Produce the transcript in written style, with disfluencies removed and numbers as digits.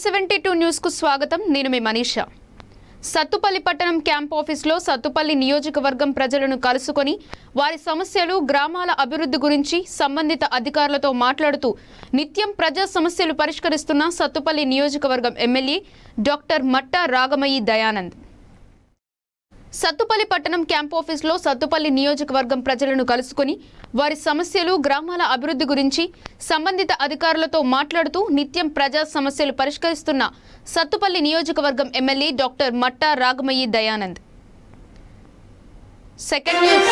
M72 news కు స్వాగతం. నేను మీ మనీషా. సత్తుపల్లి పట్టణం క్యాంప్ ఆఫీసులో సత్తుపల్లి నియోజకవర్గం ప్రజలను కలుసుకొని వారి సమస్యలు గ్రామాల అభివృద్ధి గురించి సంబంధిత అధికారులతో మాట్లాడుతూ నిత్యం ప్రజా సమస్యలు పరిష్కరిస్తున్న సత్తుపల్లి నియోజకవర్గం ఎమ్మెల్యే డాక్టర్ మట్టా రాగమయ్యి దయానంద్. సత్తుపల్లి పట్టణం క్యాంప్ ఆఫీసులో సత్తుపల్లి నియోజకవర్గం ప్రజలను కలుసుకొని వారి సమస్యలు గ్రామాల అభివృద్ధి గురించి సంబంధిత అధికారులతో మాట్లాడుతూ నిత్యం ప్రజా సమస్యలు పరిష్కరిస్తున్న సత్తుపల్లి నియోజకవర్గం MLA doctor Matta Ragamayi Dayanand. Second news.